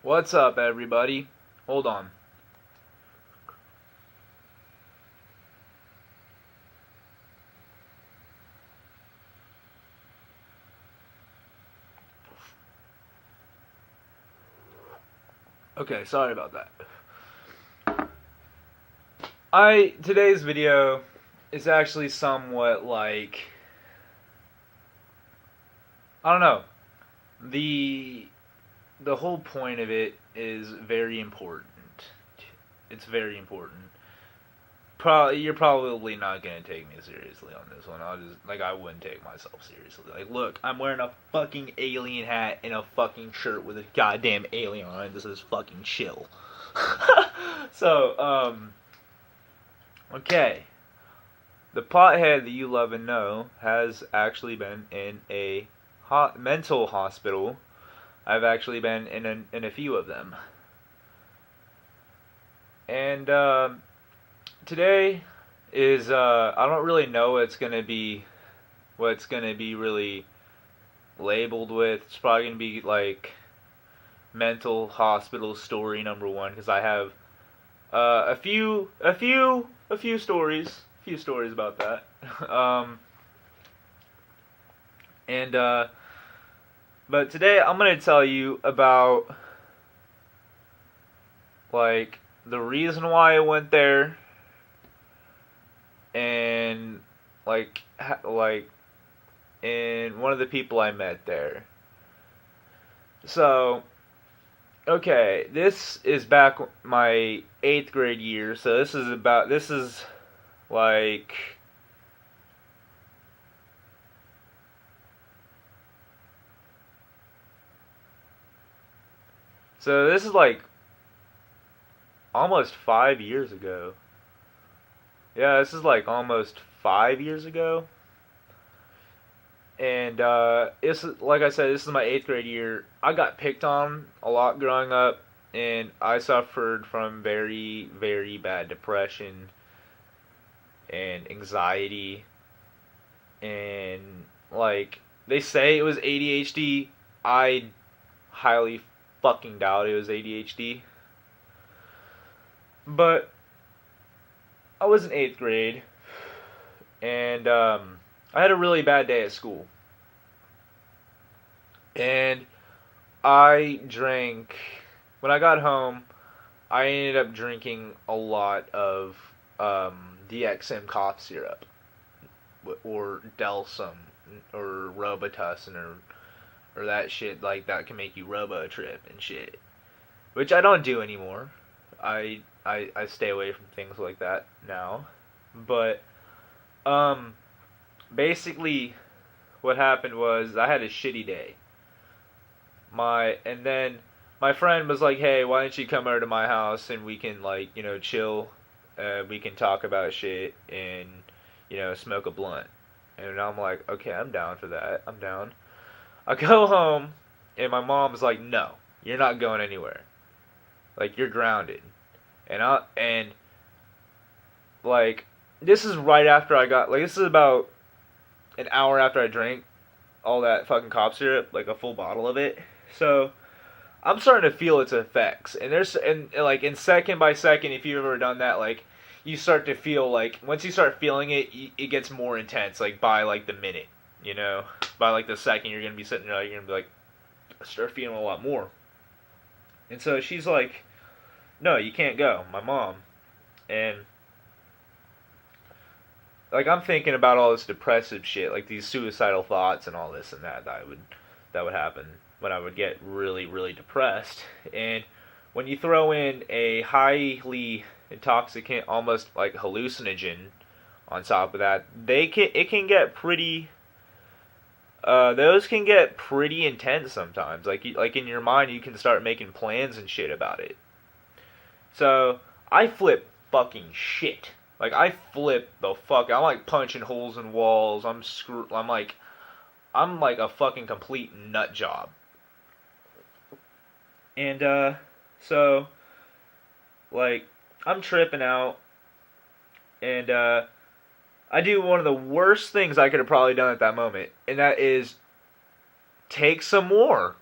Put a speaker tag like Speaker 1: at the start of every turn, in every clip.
Speaker 1: What's up, everybody? Hold on. Okay, sorry about that. Today's video is actually somewhat like, I don't know. The whole point of it is very important. It's very important. You're probably not gonna take me seriously on this one. I wouldn't take myself seriously. Like, look, I'm wearing a fucking alien hat and a fucking shirt with a goddamn alien on it. This is fucking chill. So, okay. The pothead that you love and know has actually been in a mental hospital. I've actually been in a few of them. And today is I don't really know what it's gonna be really labeled with. It's probably gonna be like mental hospital story number one, because I have a few stories about that. And but today I'm gonna tell you about like the reason why I went there, and and one of the people I met there. So, okay, this is back my 8th grade year. So this is like so this is like almost 5 years ago. Yeah, this is like almost 5 years ago. And it's like I said, this is my 8th grade year. I got picked on a lot growing up, and I suffered from very, very bad depression and anxiety. And like they say it was ADHD. I highly fucking doubt it was ADHD. But I was in 8th grade, and I had a really bad day at school. And I drank, when I got home, I ended up drinking a lot of DXM cough syrup, or Delsum, or Robitussin, or that shit like that can make you robo trip and shit, which I don't do anymore. I stay away from things like that now. But basically what happened was I had a shitty day. And then my friend was like, "Hey, why don't you come over to my house and we can chill. We can talk about shit and smoke a blunt." And I'm like, "Okay, I'm down for that. I'm down." I go home and my mom's like, "No, you're not going anywhere. Like, you're grounded." And like, this is right after this is about an hour after I drank all that fucking cough syrup, like a full bottle of it. So I'm starting to feel its effects, and like in second by second, if you've ever done that, like you start to feel like once you start feeling it, it gets more intense. Like by like the minute, by like the second, you're gonna be sitting there, you're gonna be like start feeling a lot more. And so she's like, "No, you can't go," my mom, and like I'm thinking about all this depressive shit, like these suicidal thoughts and all this and that would happen when I would get really, really depressed. And when you throw in a highly intoxicant, almost like hallucinogen on top of that, it can get pretty. Those can get pretty intense sometimes. Like in your mind, you can start making plans and shit about it. So I flip fucking shit. Like I flip the fuck. I'm like punching holes in walls. I'm like a fucking complete nut job. And so like I'm tripping out, and I do one of the worst things I could have probably done at that moment, and that is take some more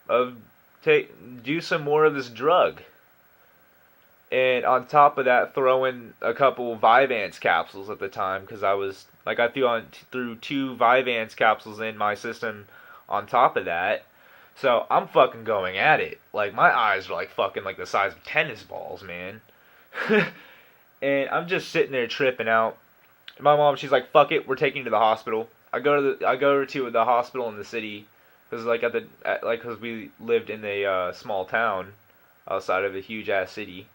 Speaker 1: of do some more of this drug. And on top of that, throw in a couple Vyvanse capsules at the time, because I threw 2 Vyvanse capsules in my system on top of that. So I'm fucking going at it. Like, my eyes are like fucking like the size of tennis balls, man. And I'm just sitting there tripping out. My mom, she's like, "Fuck it, we're taking you to the hospital." I go to the hospital in the city, because because we lived in a small town outside of a huge ass city,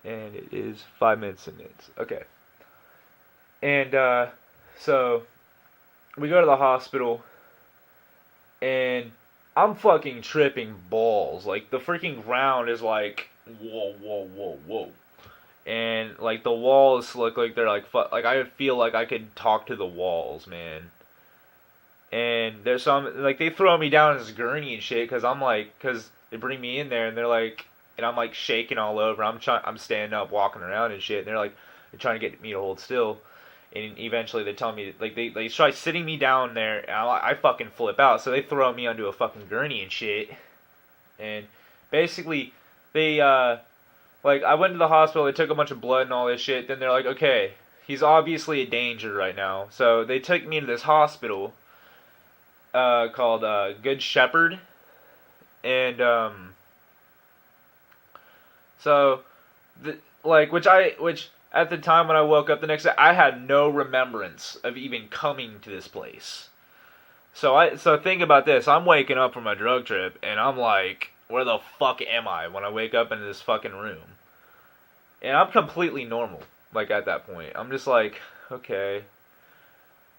Speaker 1: and it is 5 minutes in minutes. Okay, and so we go to the hospital, and I'm fucking tripping balls. Like, the freaking ground is like, whoa, whoa, whoa, whoa. And like the walls look like they're like like I feel like I could talk to the walls, man. And there's some like they throw me down as gurney and shit because they bring me in there and they're like, and I'm like shaking all over. I'm standing up, walking around and shit. And they're trying to get me to hold still. And eventually they tell me like they try sitting me down there and I fucking flip out. So they throw me onto a fucking gurney and shit. And basically they like, I went to the hospital, they took a bunch of blood and all this shit, then they're like, okay, he's obviously a danger right now. So they took me to this hospital, called, Good Shepherd, and, so, which at the time when I woke up the next day, I had no remembrance of even coming to this place. So think about this, I'm waking up from a drug trip, and I'm like, where the fuck am I when I wake up in this fucking room? And I'm completely normal, like, at that point. I'm just like, okay.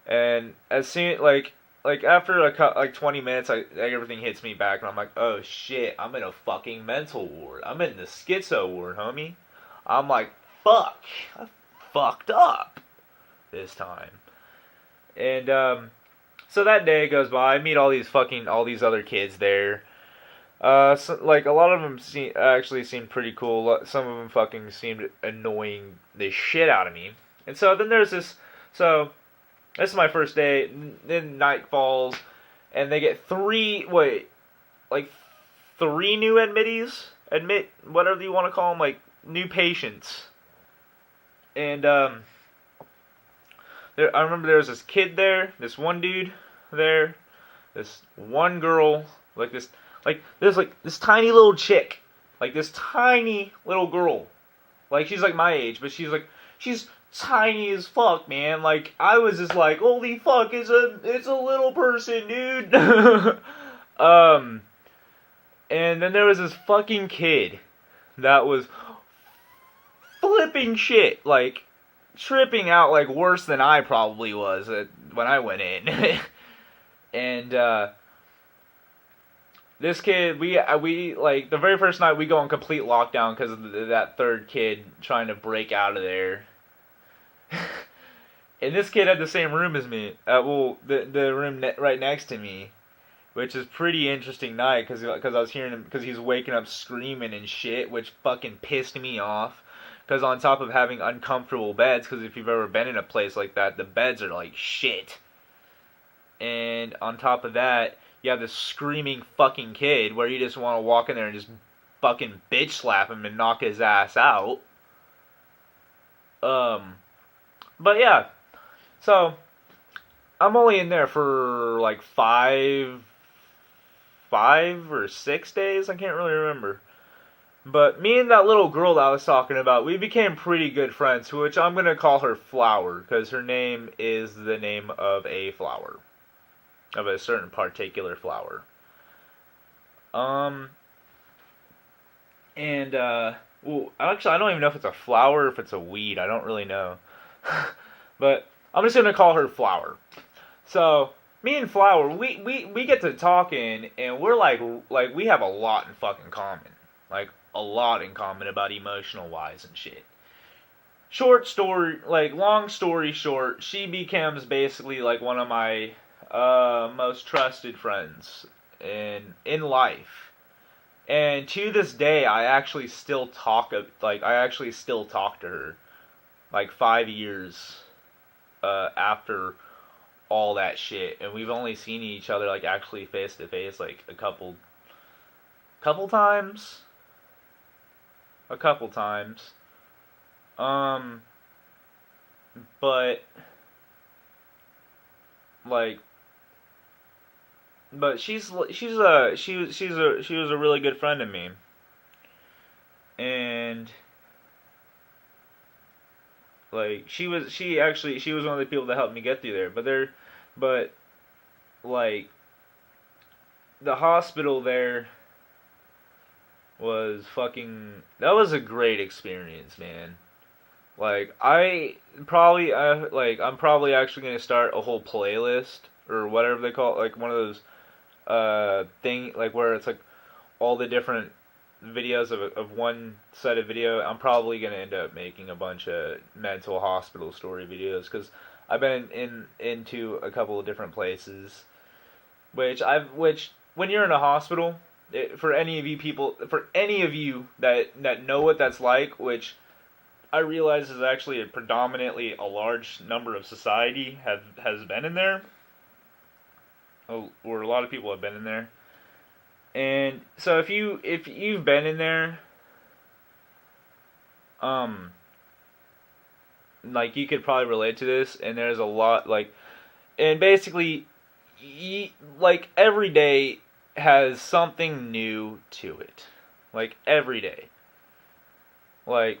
Speaker 1: And as soon, like after like 20 minutes, everything hits me back, and I'm like, oh shit, I'm in a fucking mental ward. I'm in the schizo ward, homie. I'm like, fuck, I fucked up this time. And, so that day goes by, I meet all these other kids there. So, like, a lot of them actually seemed pretty cool. Some of them fucking seemed annoying the shit out of me. And so then there's this. So this is my first day. Then night falls, and they get three new whatever you want to call them, like new patients. And I remember there was this kid there, this one dude there, this one girl, there's this tiny little chick, like this tiny little girl, like she's like my age, but she's tiny as fuck, man. Like, I was just like, holy fuck, it's a little person, dude. And then there was this fucking kid that was flipping shit, like tripping out like worse than I probably was when I went in. And this kid, we like the very first night we go on complete lockdown because of that third kid trying to break out of there. And this kid had the same room as me, the room right next to me, which is pretty interesting night because I was hearing him because he's waking up screaming and shit, which fucking pissed me off. Because on top of having uncomfortable beds, because if you've ever been in a place like that, the beds are like shit. And on top of that, you have this screaming fucking kid where you just want to walk in there and just fucking bitch slap him and knock his ass out. But yeah, so I'm only in there for like 5 or 6 days. I can't really remember. But me and that little girl that I was talking about, we became pretty good friends, which I'm going to call her Flower, because her name is the name of a flower. Of a certain particular flower. Well, actually, I don't even know if it's a flower or if it's a weed. I don't really know. But I'm just going to call her Flower. So, me and Flower, we get to talking, and we're like we have a lot in fucking common. Like, a lot in common about emotional wise and shit. Long story short, she becomes basically like one of my most trusted friends in life. And to this day, I actually still talk to her, like 5 years after all that shit, and we've only seen each other like actually face to face like a couple couple times. A couple times. Um, but like, but she was a really good friend to me, and like she was one of the people that helped me get through there. But like the hospital there was fucking. That was a great experience, man. Like I'm probably actually gonna start a whole playlist or whatever they call it, like one of those thing like where it's like all the different videos of one set of video. I'm probably gonna end up making a bunch of mental hospital story videos because I've been into a couple of different places, which when you're in a hospital, for any of you people, for any of you that know what that's like, which I realize is actually a predominantly a large number of society has been in there, or a lot of people have been in there. And so if you've been in there, um, like you could probably relate to this. And there's a lot like, and basically, like every day has something new to it. Like every day, like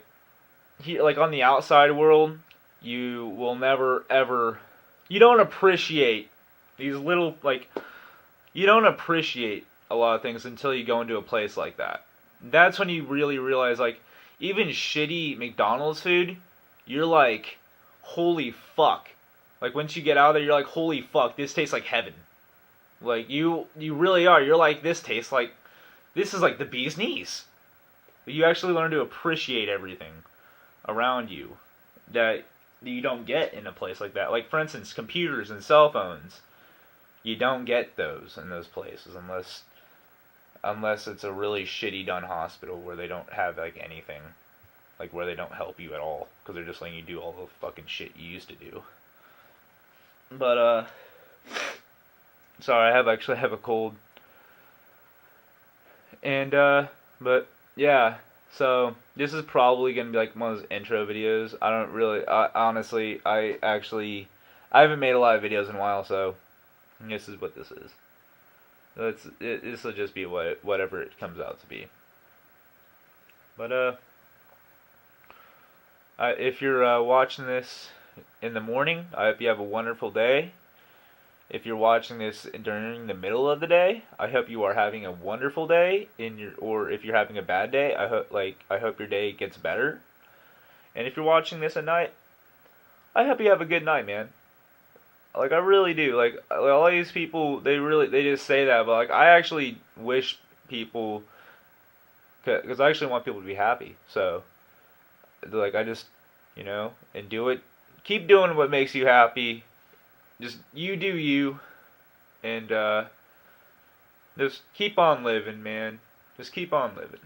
Speaker 1: like on the outside world, you will never ever, you don't appreciate these little like you don't appreciate a lot of things until you go into a place like that. That's when you really realize, like, even shitty McDonald's food, you're like, holy fuck. Like, once you get out of there, you're like, holy fuck, this tastes like heaven. Like, you really are. You're like, this is like the bee's knees. You actually learn to appreciate everything around you that you don't get in a place like that. Like, for instance, computers and cell phones. You don't get those in those places unless it's a really shitty done hospital where they don't have like anything, like where they don't help you at all because they're just letting you do all the fucking shit you used to do. But sorry, I actually have a cold. And but yeah, so this is probably gonna be like one of those intro videos. I don't really, honestly, I haven't made a lot of videos in a while, so this is what this is. This will just be whatever it comes out to be. But if you're watching this in the morning, I hope you have a wonderful day. If you're watching this during the middle of the day, I hope you are having a wonderful day. Or if you're having a bad day, I hope your day gets better. And if you're watching this at night, I hope you have a good night, man. Like, I really do. Like all these people, they just say that, but like I actually wish people, because I actually want people to be happy. So like I just, and do it. Keep doing what makes you happy. Just you do you, and just keep on living, man. Just keep on living.